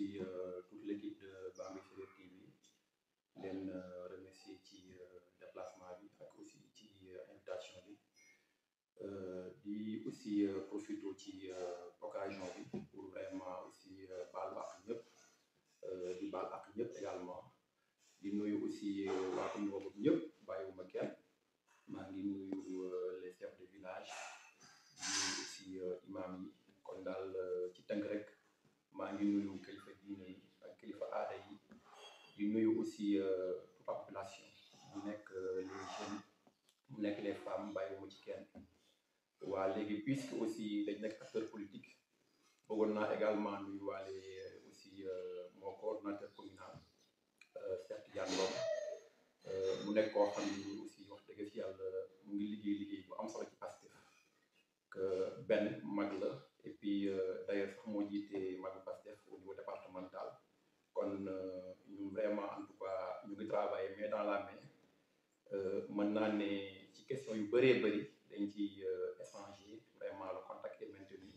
aussi toute l'équipe de Bambey Serer TV leen remercier ci déplacement bi ak aussi ci invitation bi di aussi profiter ci occasion bi pour vraiment aussi baalu ak ñëpp di baal ak ñëpp également di nuyu aussi waa commune boobu ñëpp bàyyiwuma kenn maa ngi nuyu les chefs de village di nuyu aussi imam yi kon daal ci tënk rek maa ngi nuyu kilifa diine yi ak kilifa aada yi di nuyu aussi toute la population mu nekk les jeunes mu nekk les femmes bàyyiwuma ci kenn waa léegi puisque aussi dañ nekk acteur politique bëggoon naa également nuyu waale aussi mon coordonnateur communal Cheikh Tidiane Ngom mu nekk koo xam ni aussi wax dëgg ci yàlla mu ngi liggéey bu am solo ci Pastef que benn mag la et puis d'ailleurs sax moo jiite magu Pastef au niveau départemental kon ñu vraiment en tout cas ñu ngi travailler main dans la main mën naa ne ci question yu bëree bëri dañ ci échanger vraiment le contact est maintenu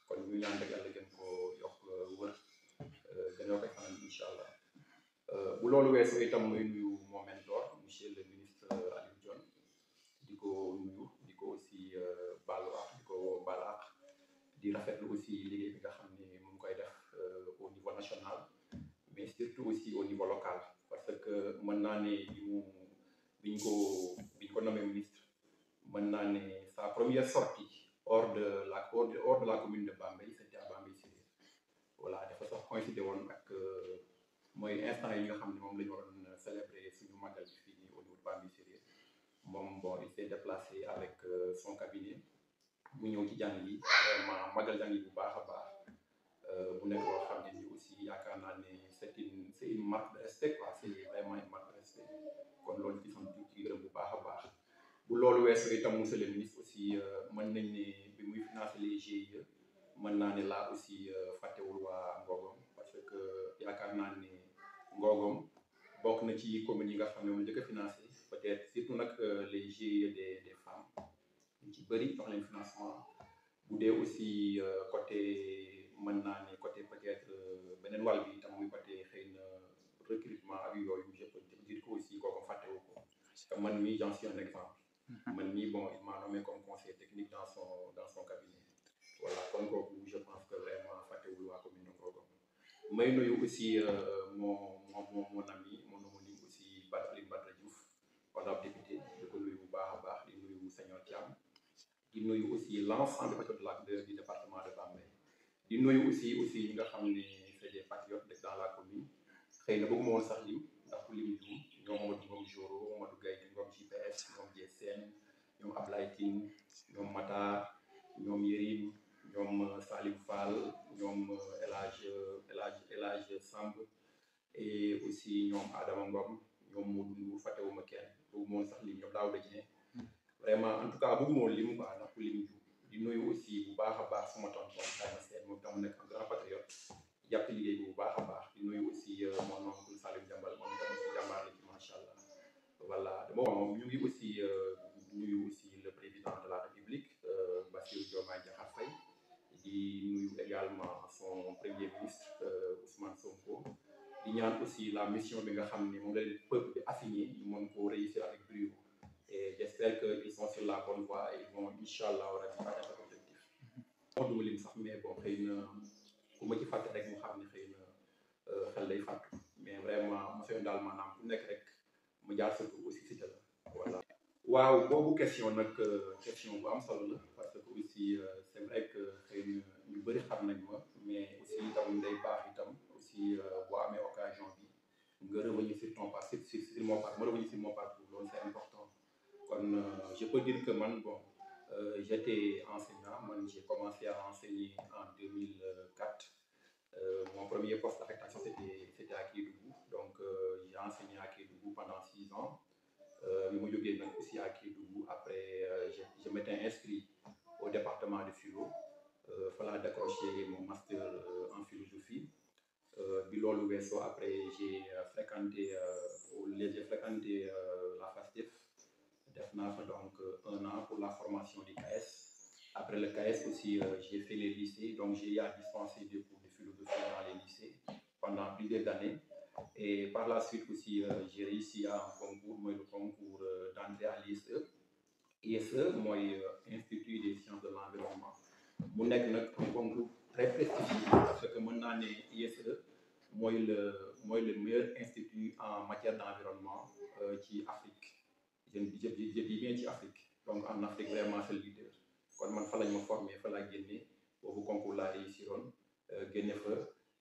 kon ñu ñaan rek yàlla gën ko yokk wër gën yokk fanaan incha allah bu loolu weesoo itam muy nuyu mon mentor monsieur le ministre Aliou Dione di ko nuyu di ko aussi baalu ak di ko baal ak di rafetlu aussi liggéey bi nga xam ne mu ngi koy def au niveau national mais surtout aussi au niveau local parce que mën naa ne biñ ko nommé ministre mën naa ne sa première sortie hors de la commune de Bambey c'était à Bambey Serer voilà dafa sax coïncider woon ak mooy instant yi nga xam ne moom la ñu waroon célébrer suñu magal bi fii nii au niveau de Bambey Serer moom bon il s'est déplacé avec son cabinet mu ñëw ci jàng yi vraiment magal jàng yi bu baax a baax mu nekk loo xam ne ni aussi yaakaar naa ne c'est une marque de respect quoi c'est vraiment une marque de respect kon loolu ci sant ci gërëm bu baax a baax bu loolu weesoo itam monsieur le ministre aussi mën nañ ne bi muy financer les GIE mën naa ne laa aussi fàttewul waa Ngogom parce que yaakaar naa ne Ngogom bokk na ci communes yi nga xam ne moom njëkk a financé peut-être surtout nag les GIE des femmes ñu ci bëri jox leen financement bu dee aussi côté mën naa ne côté peut-être beneen wàll bi itam muy côté xëy na recrutement ak yooyu je peux dire que aussi kooku fàttewu ko parce que man mii j'en suis un exemple man mii bon il m'a nommé comme conseiller technique dans son cabinet voilà kon kooku je pense que vraiment fàttewul waa commune de Ngogom may nuyu aussi mon ami mon homonyme aussi Barthélémy Badara Diouf honorable député di ko nuyu bu baax a baax di nuyu Seigneur Thiam di nuyu aussi l'ensemble des patriotes du département de Bambey di nuyu aussi ñi nga xam ne c'est des patriotes dans la commune xëy na bëgguma woon sax lim ndax ku lim juum ñoom Modou Ngom Joro Modou Gaye Ngom GPS ñoom Diessène ñoom Ablaye Tine ñoom Matar ñoom Yérim ñoom Salif Fall ñoom El Hadj Samb et aussi ñoom Adama Ngom ñoom Modou Ndour fàttewuma kenn bëgguma woon sax lim ñoom Daouda Dieng vraiment en tout cas bëgguma woon lim quoi ndax ku lim juum di nuyu aussi bu baax a baax suma tonton Dama Sène moom tam nekk un grand patriote jàpp liggéey bu baax a baax di nuyu aussi mon oncle Salim Jambal moom tam aussi jàmbaar la ci macha allah voilà moom ñu ngi aussi nuyu aussi le président de la République Bassirou Diomaye Diakhar Faye di nuyu également son premier ministre Ousmane Sonko di ñaan aussi la mission bi nga xam ne moom la leen peuple bi assigné ñu mën ko réussir avec brio et j'espère que ils sont sur la bonne voie et ils vont inchallah rabi atteindre cet objectif moo duma lim sax mais bon xëy na ku ma ci fàtte rek mu xam ne xëy na xel day fàttu mais vraiment monsieur daal maanaam ku nekk rek mu jaar surtout aussi si la voilà waaw boobu question nag question bu am solo la parce que aussi c'est vrai que xëy na ñu bëri xam nañ ma mais aussi itam day baax itam aussi boo amee occasion bi nga revenir sur ton parcours sur mon parcours ma revenir sur mon parcours loolu c'est important kon je peux dire que man bon j'étais enseignant man j'ai commencé à enseigner en 2004 mon premier poste d'affectation c'était à Kédougou donc j'ai enseigné à Kédougou pendant 6 ans bi ma jógee nag aussi à Kédougou après je m'étais inscrit au département de philo fallait décrocher mon master en philosophie bi loolu weesoo après j'ai fréquenté la FASTEF def naa fa donc 1 an pour la formation du CAES après le CAES aussi j'ai fait les lycées donc j'ai eu à dispenser des cours de philosophie dans les lycées pendant plusieurs années. Et par la suite aussi, j'ai réussi à un concours, le concours d'entrée à l'ISE. ISE, Institut des sciences de l'environnement. mu nekk nag un concours très prestigieux parce que mën naa ne ISE mooy le meilleur institut en matière d'environnement ci Afrique je dis bien ci Afrique donc en Afrique vraiment c'est le leader kon man fa lañ ma formé fa laa génne boobu concours laa réussiroon génne fa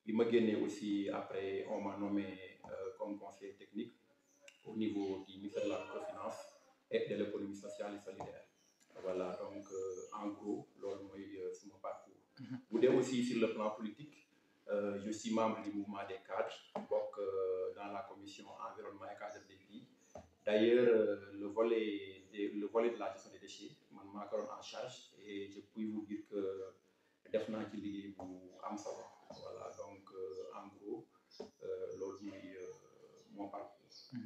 bi ma génnee aussi après on m'a nommé comme conseiller technique au niveau du ministère de la microfinance et de l'économie sociale et solidaire. Voilà, donc en gros, c'est mon parcours. Vous dites aussi sur le plan politique, je suis membre du mouvement des cadres, donc dans la commission environnement et cadre de vie. D'ailleurs, le volet de la gestion des déchets, je suis en charge et je puis vous dire que définitivement ci liggéey bu am solo. Voilà, donc en gros, mon parcours.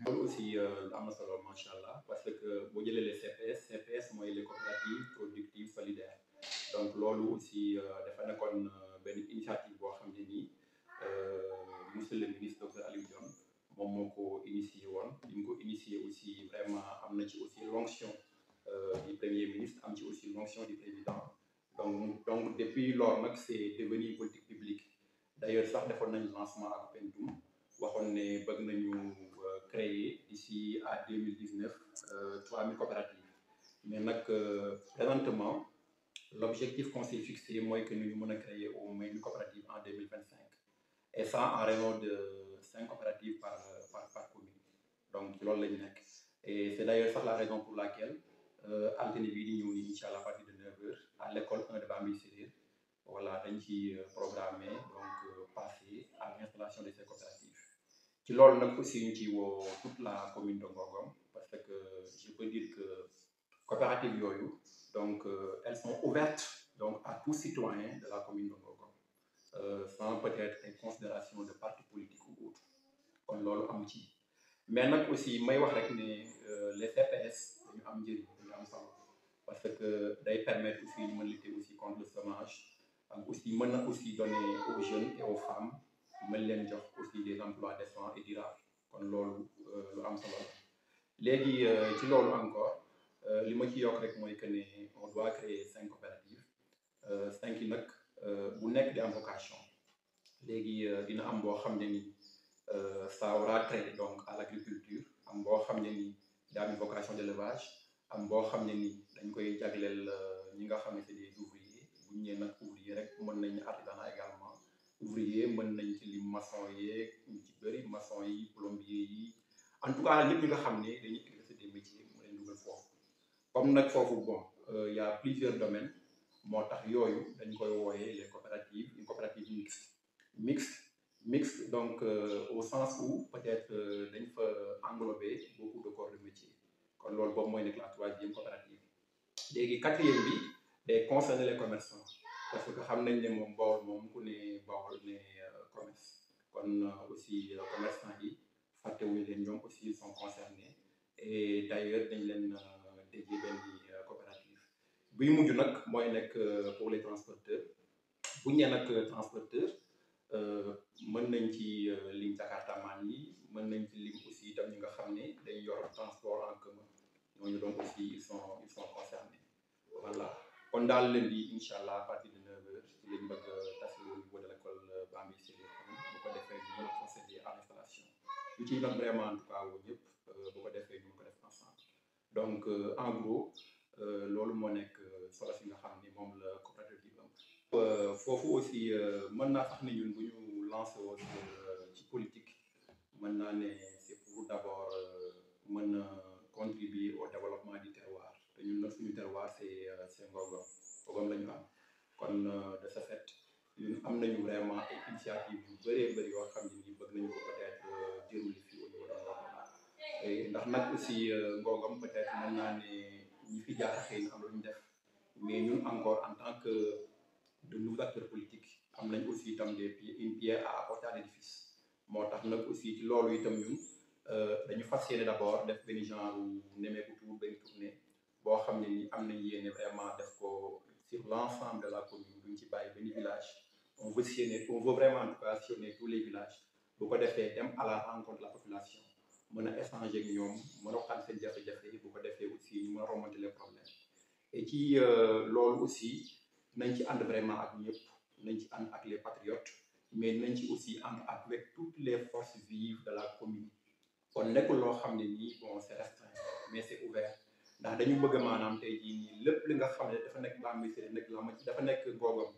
loolu aussi am na solo macha allah parce que boo jëlee les CPS mooy les coopératives productives solidaires donc loolu aussi dafa nekkoon benn initiative boo xam ne nii monsieur le ministre docteur Aliou Dione moom moo ko initié woon bi mu ko initié aussi vraiment am na ci aussi l'onction du premier ministre am ci aussi l'onction du président donc depuis lors nag c'est devenu politique publique d'ailleurs sax defoon nañu lancement ak Pentoum waxoon ne bëgg nañu créer d'ici à 2019 3000 coopératives mais nag présentement l'objectif qu'on s'est fixé mooy que ñu mën a créer au moins une coopérative en 2025 et ça en raison de 5 coopératives par commune donc loolu lañu nekk et c'est d'ailleurs ça la raison pour laquelle altine bii di ñëw ni incha allah à partir de 9h à l'école 1 de Bambey Séréer voilà dañ ci programmer donc passer à l'installation de ces coopératives ci loolu nag aussi ñu ci woo toute la commune de Ngogom parce que je peux dire que coopératives yooyu donc elles sont ouvertes donc à tout citoyen de la commune de Ngogom sans peut-être une considération de parti politique ou autre kon loolu am ci mais nag aussi may wax rek ne les CPS dañu am njëriñ dañu am solo parce que day permettre aussi ñu mën lutter aussi contre le chômage ak aussi mën na aussi donner aux jeunes et aux femmes mën leen jox aussi des emplois décents et durables kon loolu lu am solo la léegi ci loolu encore li ma ci yokk rek mooy que ne on doit créer 5 coopératives 5 yi nag bu nekk di am vocation léegi dina am boo xam ne ni ça aura trait donc à l'agriculture am boo xam ne ni daa am vocation d'élevage am boo xam ne ni dañ koy jagleel ñi nga xam ne c'est des ouvriers bu ñu nee nag ouvrier rek mën nañu artisanat également ouvrier mën nañ ci lim maçon yeeg ñu ci bëri maçon yi plombier yi en tout cas ñëpp ñi nga xam ne dañuy exercer des métiers mu leen dugal foofu comme nag foofu bon y a plusieurs domaines moo tax yooyu dañ koy wooyee les coopératives une coopérative mixte donc au sens où peut-être dañ fa englober beaucoup de corps de métier kon loolu boobu mooy nekk la 3e coopérative léegi 4e bi day concerner les commerçants parce que xam nañ ne moom Bawol moom ku ne Bawol ne commerce kon aussi commerçants yi fàttewuñu leen ñoom aussi ils sont concernés et d'ailleurs dañ leen dédié benn coopérative buy mujj nag mooy nekk pour les transporteurs bu ñu nee nag transporteur mën nañ ci lim Jakartaman yi mën nañ ci lim aussi itam ñi nga xam ne dañ yor transport en commun ñooñu donc aussi ils sont concernés voilà kon daal lundi incha allah à partir de 9h ci lañ bëgg tase au niveau de l'école Bambey Séréer bu ko defee ñu mën a procéder à l'installation ñu ciy nag vraiment en tout cas woo ñëpp bu ko defee ñu ko def ensemble donc en gros loolu moo nekk solo si nga xam ni moom la coopérative bi am foofu aussi mën naa sax ni ñun bu ñu lancé woon ci politique mën naa ne c'est pour d'abord mën a contribuer au développement du terroir te ñun nag suñu terroir c'est Ngogom la ñu am kon de ce fait ñun am nañu vraiment ay initiative yu bëri yoo xam ne ni bëgg nañu ko peut-être dérouler fii au niveau de Ngogom ndax nag aussi Ngogom peut-être mën naa ne ñi fi jaar xëy na am lu ñu def mais ñun encore en tant que de nouveaux acteurs politiques am nañ aussi itam une pierre à apporter à l'édifice moo tax nag aussi ci loolu itam ñun dañu fas yéene d'abord def benn genre nemmeeku tour benn tournée boo xam ne ni am nañ yéene vraiment def ko sur l'ensemble de la commune duñ ci bàyyi benn village on veut vraiment en tout cas sillonner tous les villages bu ko defee dem à la rencontre de la population mën a échanger ak ñoom mën a waxtaan seen jafe-jafe bu ko defee aussi ñu mën a remonter les problèmes et ci loolu aussi nañ ci ànd vraiment ak ñëpp nañ ci ànd ak les patriotes mais nañ ci aussi ànd avec toutes les forces vives de la commune kon nekkul loo xam ne nii bon c'est restreint mais c'est ouvert ndax dañu bëgg maanaam tey jii nii lépp li nga xam ne dafa nekk Bambilor nekk dafa nekk Ngogom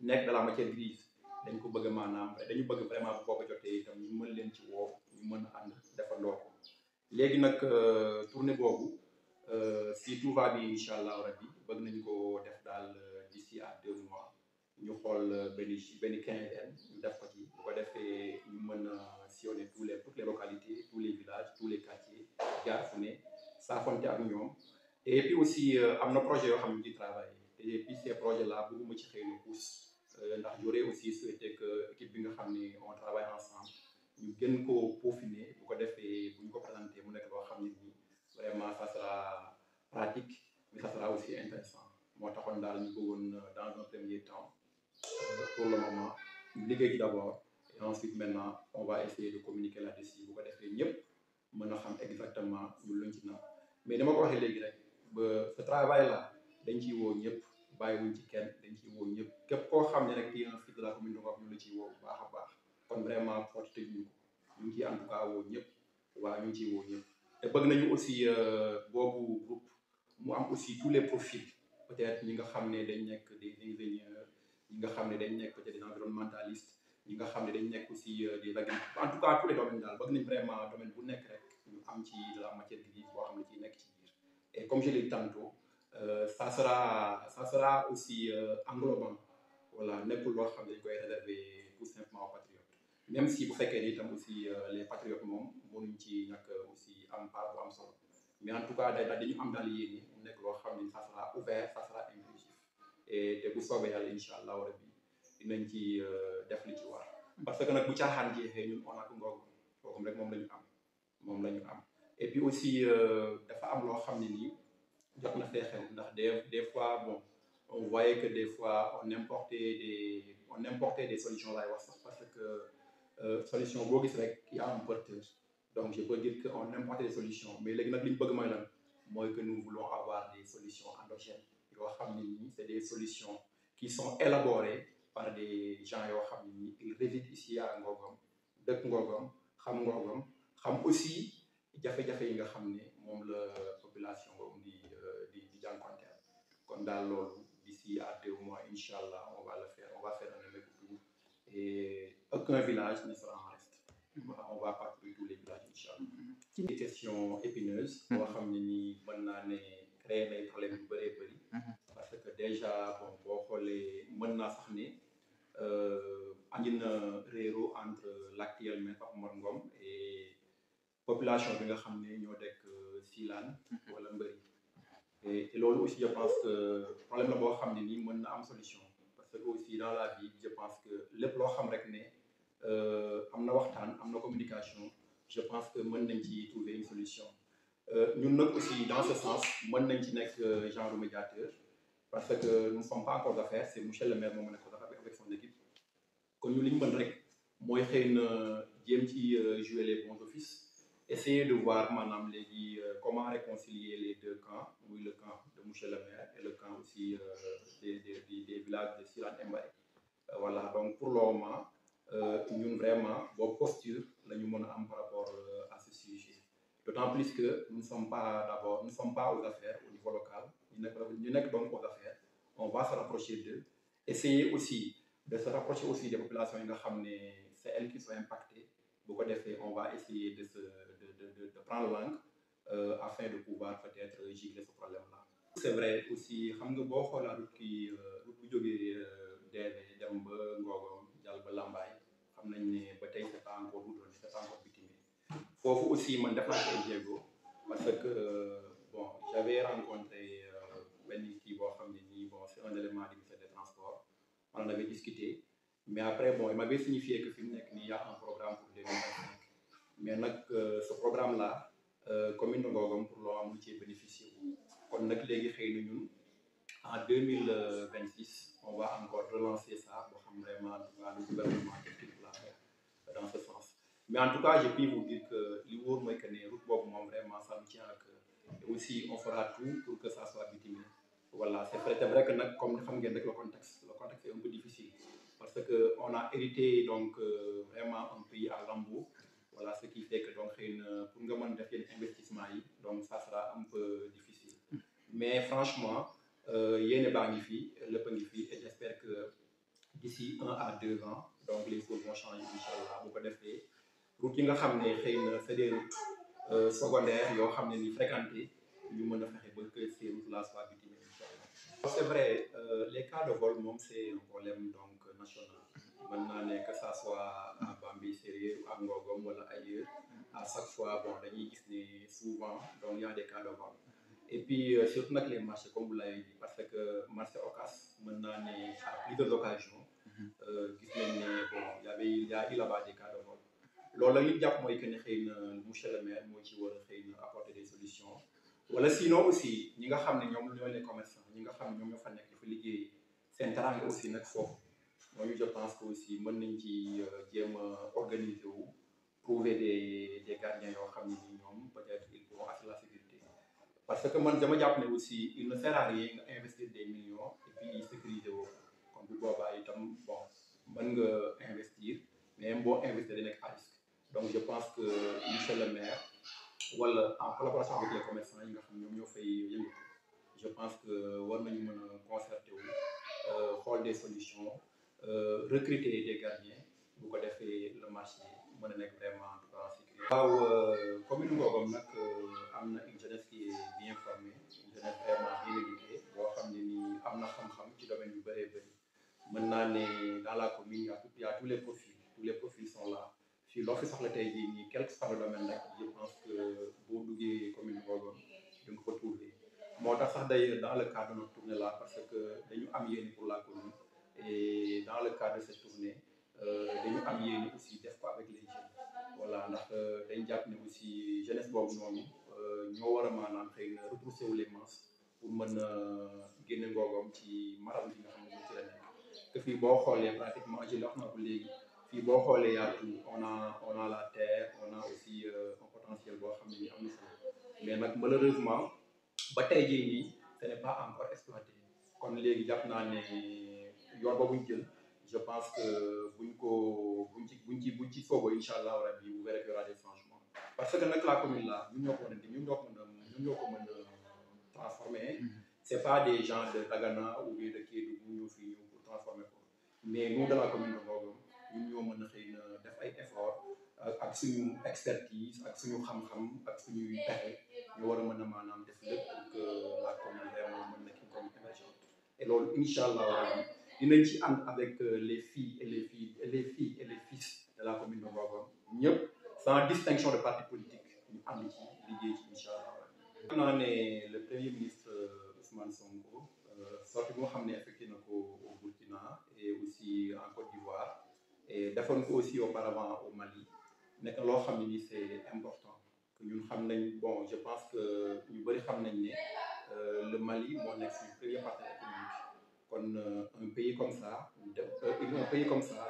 nekk de la matière grise dañ ko bëgg maanaam dañu bëgg vraiment bu booba jotee itam ñu mën leen ci woo ñu mën a ànd defandoo ko léegi nag tournée boobu si tout va bien incha allah rabbi bëgg nañ ko def daal d'ici à 2 mois ñu xool benn quinzaine ñu def ko ci bu ko defee ñu mën a sillonner toutes les localités tous les villages tous les quartiers jaar fu ne saafonte ak ñoom et puis aussi am na projet yoo xam ne di travailler et puis ces projets là bëgguma ci xëy na pousse ndax j'aurais aussi souhaité que équipe bi nga xam ne on travaille ensemble ñu gën ko peaufiner bu ko defee bu ñu ko présenté mu nekk loo xam ne nii vraiment ça sera pratique mais ça sera aussi intéressant moo taxoon daal ñu bëggoon dans un premier temps pour le moment ñu liggéey ci d'abord et ensuite maintenant on va essayer de communiquer là-dessus bu ko defee ñëpp mën a xam exactement ñu luñ ci na mais dama ko waxee léegi rek ba ce travail là dañ ciy woo ñëpp bàyyiwuñ ci kenn dañ ciy woo ñëpp képp koo xam ne rek kii un fils de la commune de Ngop ñu la ciy woo bu baax a baax kon vraiment porte tëj ñu ko ñu ngi ciy en tout cas woo ñëpp waaw ñu ngi ciy woo ñëpp te bëgg nañu aussi boobu groupe mu am aussi tous les profils peut-être ñi nga xam ne dañ nekk des ingénieurs ñi nga xam ne dañ nekk peut-être des environnementalistes ñi nga xam ne dañ nekk aussi des agriculteurs en tout cas tous les domaines daal bëgg nañ vraiment domaine bu nekk rek ñu am ci de la matière grise boo xam ne ciy nekk ci biir et comme je l'ai dit tantôt ça sera aussi englobant voilà nekkul loo xam ne dañ koy réserver tout simplement aux patriotes même si bu fekkee ni itam aussi les patriotes moom mënuñ ci ñàkk aussi am part bu am solo mais en tout cas dañu am daal yéene mu nekk loo xam ne ça sera ouvert ça sera inclusif et te bu soobee yàlla incha allahu rabbi dinañ ci def li ci war parce que nag bu caaxaan jeexee ñun on a ko Ngogom Ngogom rek moom la ñu am et puis aussi dafa am loo xam ne nii jot na fee xew ndax des fois bon on voyait que des fois on importait des solutions laay wax sax parce que solution boo gis rek y a un porteur donc je peux dire que on importait des solutions mais léegi nag li ñu bëgg mooy lan mooy que nous voulons avoir des solutions endogènes yoo xam ne nii c'est des solutions qui sont élaborées par des gens yoo xam ne nii ils résident ici à Ngogom dëkk Ngogom xam aussi jafe-jafe yi nga xam ne moom la population boobu di jànkuwanteel kon daal loolu d'ici à 2 mois incha allah on va faire un tour et aucun village ne sera en reste. On va parcourir tous les villages incha allah. ci des questions épineuses. boo xam ne nii mën naa ne créer nay problème yu bëree bëri. parce que déjà bon boo xoolee mën naa sax ne andi na réero entre l'actuel maire Pape Mor Ngom et population bi nga xam ne ñoo dekk Silane wala Mbëri et loolu aussi je pense que problème la boo xam ne nii mën na am solution parce que aussi dans la vie je pense que lépp loo xam rek ne am na waxtaan am na communication je pense que mën nañ ci trouver une solution ñun nag aussi dans ce sens mën nañ ci nekk genre médiateur parce que nous ne sommes pas encore d'affaires c'est monsieur le maire moom nekk d'affaires avec son équipe kon ñu li ñu mën rek mooy xëy na jéem ci jouer les bons offices essayer de voir maanaam léegi comment réconcilier les deux camps muy le camp de monsieur le maire et le camp aussi des villages de Silane et Mbaye voilà donc pour le moment ñun vraiment boobu posture la ñu mën a am par rapport à ce sujet d'autant plus que nous ne sommes pas aux affaires au niveau local ñu nekk donc aux affaires on va se rapprocher d'eux essayer aussi de se rapprocher aussi des populations yi nga xam ne c'est elles qui sont impactées bu ko defee on va essayer de prendre langue afin de pouvoir peut-être gigler ce problème-là. C'est vrai aussi xam nga boo xoolaa route bu jógee DV dem ba Ngogom jàll ba Lambaye xam nañ ne ba tey c'est pas encore goudronné c'est pas encore bitumé foofu aussi man def naa ay jéego parce que bon j'avais rencontré benn kii boo xam ne nii bon c'est un élément du ministère des transports on en avait discuté mais après bon il m'avait signifié que fi mu nekk nii y a un programme pour 2025 mais nag ce programme là commune de Ngogom pour loo am lu ci bénéficier wu kon nag léegi xëy na ñun en 2026 on va encore relancer ça boo xam vraiment vraiment le gouvernement qui dans ce sens. Mais en tout cas, je peux vous dire que l'Ivoire, moi, que les routes, vraiment, ça me tient à cœur. Et aussi, on fera tout pour que ça soit bituminé. Voilà, c'est vrai que comme nous savons le contexte est un peu difficile parce qu'on a hérité donc vraiment un pays à lambeaux. Voilà, ce qui fait que donc pour nous faire des investissements, donc ça sera un peu difficile. Mais franchement, il y a une magnifique, et j'espère que d'ici 1 à 2 ans, donc les choses vont changer, Inch'Allah. Beaucoup de faits. Route yi nga xam ne xëy na c'est des routes secondaires yoo xam ne ni fréquentées ñu mën a fexe ba que ces routes là soient bitumées, Inch'Allah. C'est vrai, les cas de vol moom c'est un problème donc national. Maintenant que ça soit à Bambey Séréer ou à Ngogom wala ailleurs, à chaque fois bon dañuy gis ne souvent donc il y a des cas de vol. Et puis surtout nag les marchés comme vous l'avez dit parce que marché Ocass maintenant à plusieurs occasions gis nañ ne bon il y a eu là-bas des cas de vol. loolu la ñu jàpp mooy que ne xëy na monsieur le maire moo ci war a xëy na apporter des solutions wala sinon aussi ñi nga xam ne ñoom ñooy les commerçants ñi nga xam ne ñoom ñoo fa nekk dafa liggéey seen teraanga aussi nag foofu mooy je pense que aussi mën nañ ci jéem a organiser wu trouver des gardiens yoo xam ne ni ñoom peut-être ils pourront assurer la sécurité parce que man dama jàpp ne aussi il ne sert à rien nga investir des millions et puis sécuriser woo kon bu boobaa itam bon mën nga investir mais boo investir da nekk à risque. Donc je pense que monsieur le maire wala en collaboration avec les commerçants yi nga xam ñoom ñoo fay yëngu je pense que war nañu mën a concerter wu xool des solutions recruter des gardiens bu ko defee le marché mën a nekk vraiment en tout cas sécurité. waaw commune Ngogom nag am na une jeunesse qui est bien formée une jeunesse vraiment bien éduquée boo xam ne nii am na xam-xam ci domaine yu bëree bëri mën naa ne dans la commune il y a tous les profils sont là. Si l'office soxla tey jii nii quel que soit le domaine rek je pense que boo duggee commune Ngogom di nga ko trouver moo tax sax d'ailleurs dans le cadre de notre tournée là parce que dañu am yéene pour la commune et dans le cadre de cette tournée dañu am yéene aussi def ko avec les jeunes voilà ndax dañ jàpp ne aussi jeunesse boobu noonu ñoo war a maanaam xëy na retrousser wu les manches pour mën a génne Ngogom ci maram bi nga xam ne moom ci la nekk te fii boo xoolee pratiquement je wax naa ko léegi. Puis boo xoolee yaa tout on a la terre on a aussi un potentiel boo xam ne ni am na solo mais nag malheureusement ba tey jii nii ce n'est pas encore exploité kon léegi jàpp naa ne yoon boobu ñu jël je pense que buñ ci sooboo incha allah rabi vous verrez qu'il y aura des changements parce que nag la commune là ñun ñoo ko mën a transformer c'est pas des gens de Dagana ou bien de Kédougou ñoo fi ñëw pour transformer ko mais nous de la commune de Ngogom ñun ñoo mën a xëy na def ay efforts ak suñu expertise ak suñu xam-xam ak suñuy pexe ñu war a mën a maanaam def lépp pour que la commune vraiment mën nekk une commune émergente et loolu incha allah rabi dinañ ci ànd avec les filles et les fils de la commune de Ngogom ñëpp sans distinction de parti politique ñu ànd ci liggéey ci incha allah rabi. xam naa ne le premier ministre Ousmane Sonko sorti bi nga xam ne effectué na ko au Burkina et aussi en Côte d'Ivoire. Et defoon ko aussi auparavant au Mali nekk loo xam ne ni c'est important que ñun xam nañ bon je pense que ñu bëri xam nañ ne le Mali moo nekk suñu premier partenaire économique kon un pays comme ça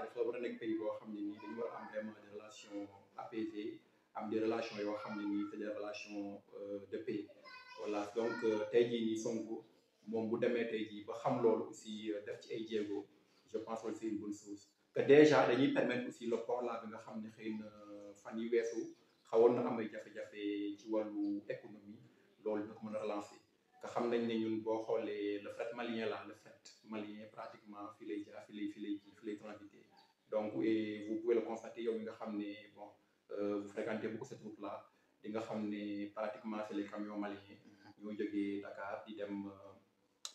dafa war a nekk pays boo xam ne nii dañu war a am vraiment des relations apaisées am des relations yoo xam ne nii c'est des relations de paix voilà donc tey jii nii Sonko moom bu demee tey jii ba xam loolu aussi def ci ay jéego je pense que c'est une bonne chose. que déjà dañuy permettre aussi le port là bi nga xam ne xëy na fan yi weesu xawoon na am ay jafe-jafe ci wàllu économie loolu dina ko mën a relancer nga xam nañ ne ñun boo xoolee le fret malien là le fret malien pratiquement fii lay jaar fii lay transiter donc et vous pouvez le constater yow mi nga xam ne bon vous fréquentez beaucoup cette route là di nga xam ne pratiquement c'est les camions maliens ñoo jógee Dakar di dem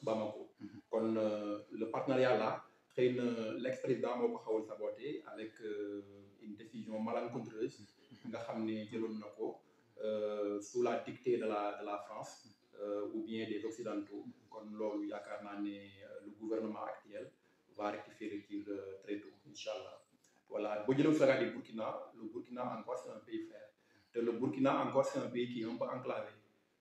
Bamako kon le partenariat là xëy na l'ex-président moo ko xawal saboté avec une décision malencontreuse nga xam ne jëloon na ko sous la dictée de la France ou bien des occidentaux kon loolu yaakaar naa ne le gouvernement actuel va rectifier le tir très tôt incha allah voilà boo jëlee aussi du Burkina le Burkina encore c'est un pays frère te le Burkina encore c'est un pays qui est un peu enclavé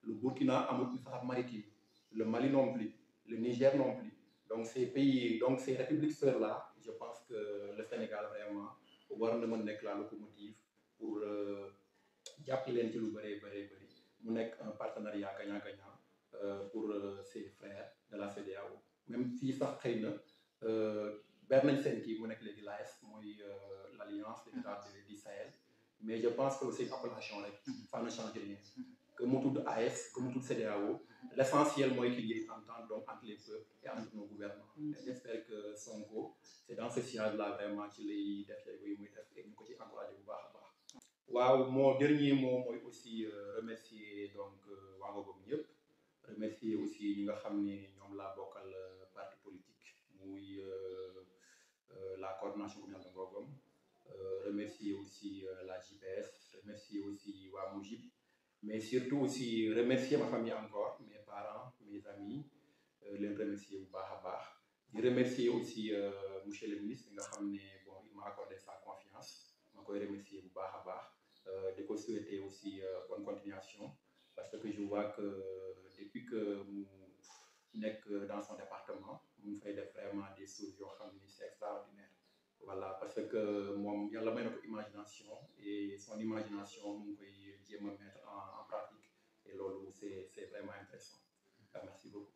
le Burkina amul une façade maritime le Mali non plus le Niger non plus. Donc ces pays, donc ces républiques sœurs là, je pense que le Sénégal vraiment war na mën nekk la locomotive pour jàppale leen ci lu bëree bëree bëri mu nekk un partenariat gagnant-gagnant pour ses frères de la CEDEAO même si sax xëy na ber nañ seen kii mu nekk léegi l'AES mooy l'alliance des États du Sahel mais je pense que aussi appellation rek ça ne change rien que mu tudd AES que mu tudd CEDEAO l'essentiel mooy qu'il y ait entente donc entre les peuples et entre nos gouvernements et j'espère que Sonko c'est dans ce sillage-là vraiment ci lay def yooyu muy def et ñu ko ci encouragé bu baax a baax waaw mon dernier mot mooy aussi remercier donc waa Ngogom ñëpp remercier aussi ñi nga xam ne ñoom laa bokkal parti politique muy la coordination communale de Ngogom remercier aussi la JPS remercier aussi waa Mujib mais surtout aussi remercier ma famille encore mes parents mes amis leen remercier bu baax a baax di remercier aussi monsieur le ministre nga xam ne bon il m'a accordé sa confiance ma koy remercier bu baax a baax di ko souhaiter aussi bonne continuation parce que je vois que depuis que mu nekk dans son département mu ngi fay def vraiment des choses yoo xam ni c'est extraordinaire voilà parce que moom yàlla may na ko imagination et son imagination mu ngi koy jéem a mettre en pratique et loolu c'est vraiment intéressant merci beaucoup